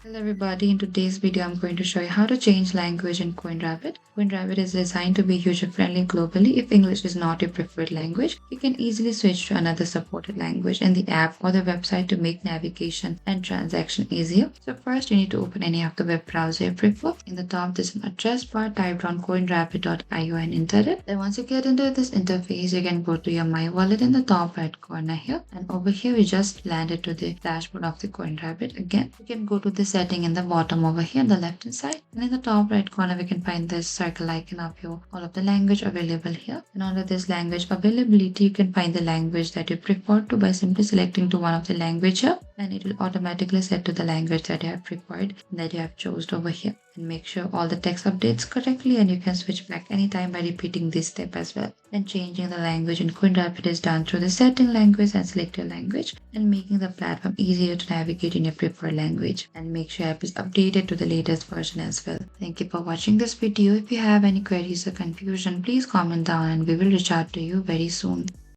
Hello everybody, in today's video I'm going to show you how to change language in CoinRabbit. CoinRabbit is designed to be user-friendly globally. If English is not your preferred language, you can easily switch to another supported language in the app or the website to make navigation and transaction easier. So first you need to open any of the web browser you prefer. In the top there's an address bar, type down coinrabbit.io and enter it. Then once you get into this interface, you can go to your My Wallet in the top right corner here, and over here we just landed to the dashboard of the CoinRabbit. Again, you can go to the setting in the bottom over here on the left hand side, and in the top right corner we can find this circle icon of your all of the language available here. And under this language availability, you can find the language that you prefer to by simply selecting to one of the language here, and it will automatically set to the language that you have preferred and that you have chosen over here. And make sure all the text updates correctly, and you can switch back anytime by repeating this step as well. Then changing the language in CoinRabbit is done through the setting language and select your language, and making the platform easier to navigate in your preferred language. And make sure app is updated to the latest version as well. Thank you for watching this video. If you have any queries or confusion, please comment down and we will reach out to you very soon.